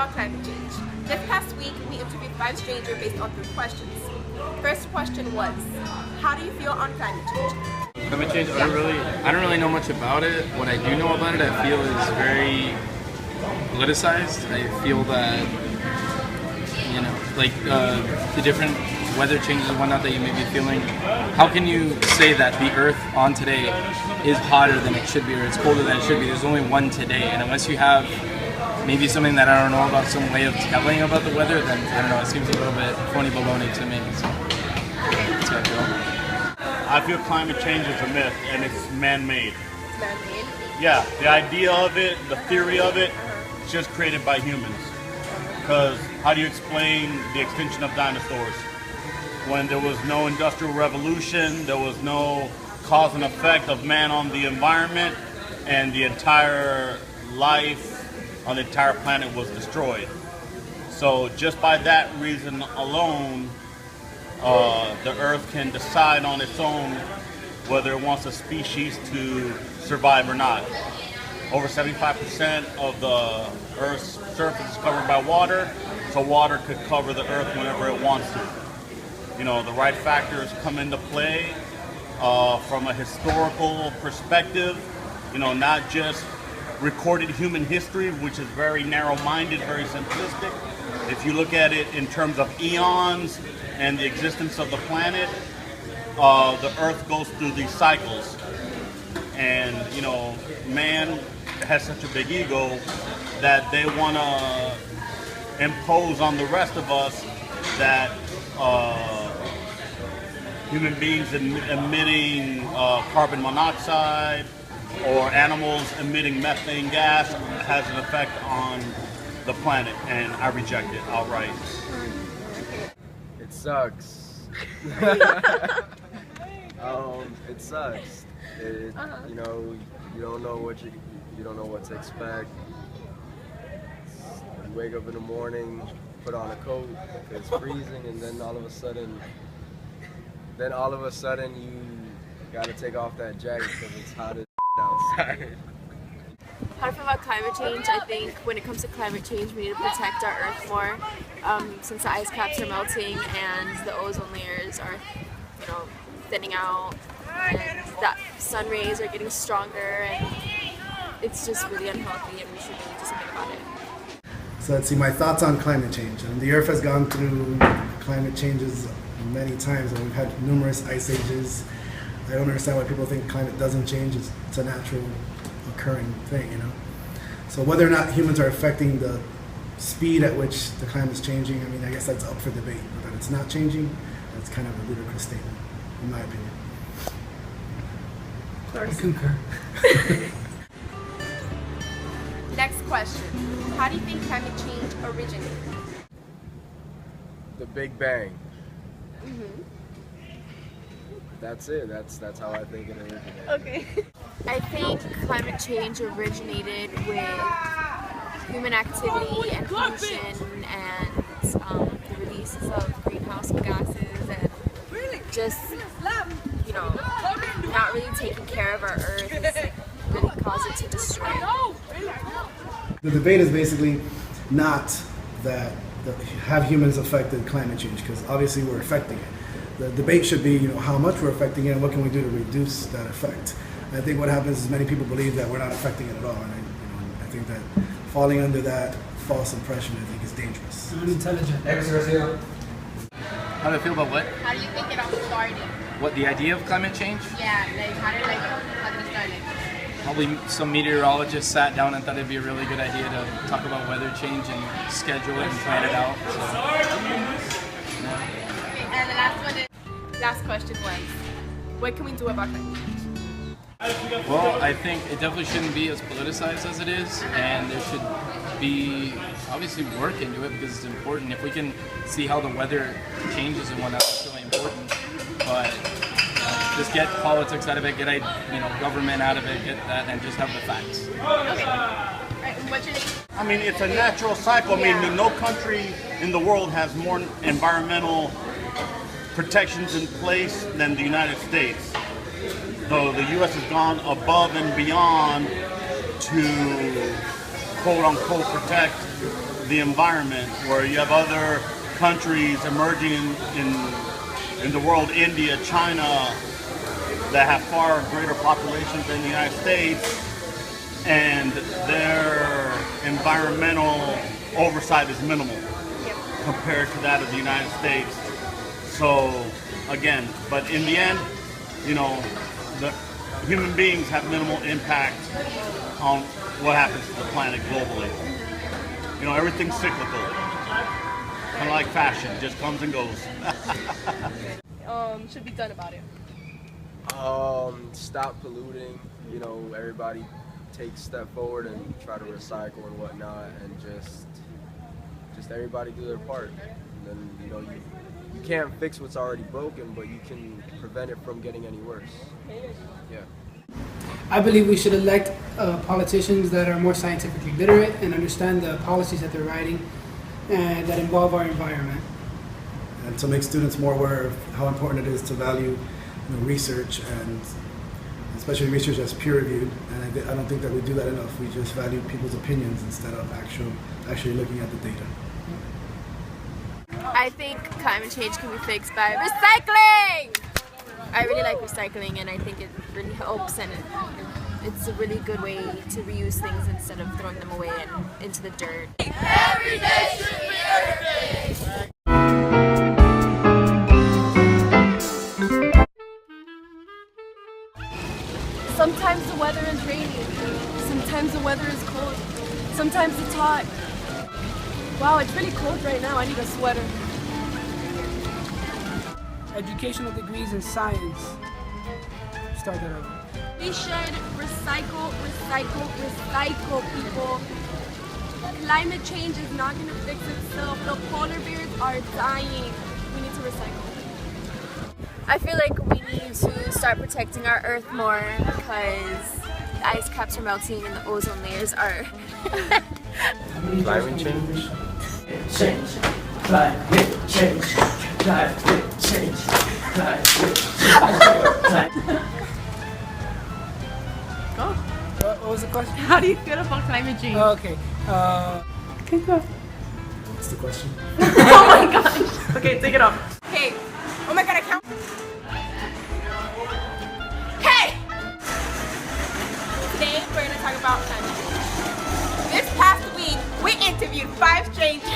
about climate change. This past week, we interviewed 5 strangers based on 3 questions. First question was, how do you feel on climate change? Climate change, I don't really know much about it. What I do know about it, I feel is very politicized. I feel that, the different weather changes and whatnot that you may be feeling. How can you say that the Earth on today is hotter than it should be or it's colder than it should be? There's only one today, and unless you have maybe something that I don't know about, some way of telling about the weather, then I don't know, it seems a little bit phony baloney to me. So that's how I feel. I feel climate change is a myth and it's man-made. It's man-made? Yeah, the idea of it, the theory of it, it's just created by humans. Because how do you explain the extinction of dinosaurs? When there was no industrial revolution, there was no cause and effect of man on the environment, and the entire life on the entire planet was destroyed. So just by that reason alone, the Earth can decide on its own whether it wants a species to survive or not. Over 75% of the Earth's surface is covered by water, so water could cover the Earth whenever it wants to. The right factors come into play from a historical perspective, not just recorded human history, which is very narrow-minded, very simplistic. If you look at it in terms of eons and the existence of the planet, the Earth goes through these cycles. And, man has such a big ego that they want to impose on the rest of us that human beings emitting carbon monoxide or animals emitting methane gas has an effect on the planet, and I reject it outright. It sucks. It sucks. You don't know you don't know what to expect. You wake up in the morning, put on a coat, it's freezing, and then all of a sudden you gotta take off that jacket because it's hot as outside. How do I feel about climate change? I think when it comes to climate change, we need to protect our Earth more, since the ice caps are melting and the ozone layers are, thinning out, and that sun rays are getting stronger, and it's just really unhealthy, and we should really do something about it. So let's see, my thoughts on climate change. The Earth has gone through climate changes many times, and we've had numerous ice ages. I don't understand why people think climate doesn't change. It's a natural occurring thing, So whether or not humans are affecting the speed at which the climate is changing, I guess that's up for debate. But that it's not changing, that's kind of a ludicrous statement, in my opinion. I concur. Next question. How do you think climate change originated? The Big Bang. That's it. That's how I think it originated. Okay. I think climate change originated with human activity and pollution and the releases of greenhouse gases and just, not really taking care of our Earth has really caused it to destroy. The debate is basically not that have humans affected climate change, because obviously we're affecting it. The debate should be, how much we're affecting it and what can we do to reduce that effect. I think what happens is many people believe that we're not affecting it at all, and I think that falling under that false impression, I think, is dangerous. Intelligent. How do I feel about what? How do you think it all started? What, the idea of climate change? Yeah, how did it start? Probably some meteorologists sat down and thought it'd be a really good idea to talk about weather change and schedule it and plan it out. So, yeah. Okay, and the last question was, what can we do about climate change? Well, I think it definitely shouldn't be as politicized as it is, and there should be obviously work into it because it's important. If we can see how the weather changes and whatnot, it's really important. But just get politics out of it, get government out of it, get that, and just have the facts. Okay. Right. What's your name? It's a natural cycle. No country in the world has more environmental protections in place than the United States. Though the U.S. has gone above and beyond to quote unquote protect the environment, where you have other countries emerging in the world, India, China, that have far greater populations than the United States, and their environmental oversight is minimal compared to that of the United States. So again, but in the end, you know, the human beings have minimal impact on what happens to the planet globally. You know, everything's cyclical. Kind of like fashion, just comes and goes. Should be done about it? Stop polluting. You know, everybody take a step forward and try to recycle and whatnot, and just everybody do their part. And then, you know, you can't fix what's already broken, but you can prevent it from getting any worse. Yeah. I believe we should elect politicians that are more scientifically literate and understand the policies that they're writing and that involve our environment. And to make students more aware of how important it is to value, you know, research, and especially research that's peer-reviewed. And I don't think that we do that enough. We just value people's opinions instead of actually looking at the data. I think climate change can be fixed by recycling! I really like recycling, and I think it really helps, and it's a really good way to reuse things instead of throwing them away and into the dirt. Every day should be Earth Day! Sometimes the weather is rainy, sometimes the weather is cold, sometimes it's hot. Wow, it's really cold right now, I need a sweater. Educational degrees in science. Start that over. We should recycle, people. Climate change is not going to fix itself. The polar bears are dying. We need to recycle. I feel like we need to start protecting our Earth more because the ice caps are melting and the ozone layers are. Climate change. Change, climate change, climate change, climate change. What was the question? How do you feel about climate change? Okay. Okay, go. What's the question? Oh my gosh. Okay, take it off. Hey, oh my god, I count. Hey! Today we're gonna talk about climate change. This past week, we interviewed 5 strangers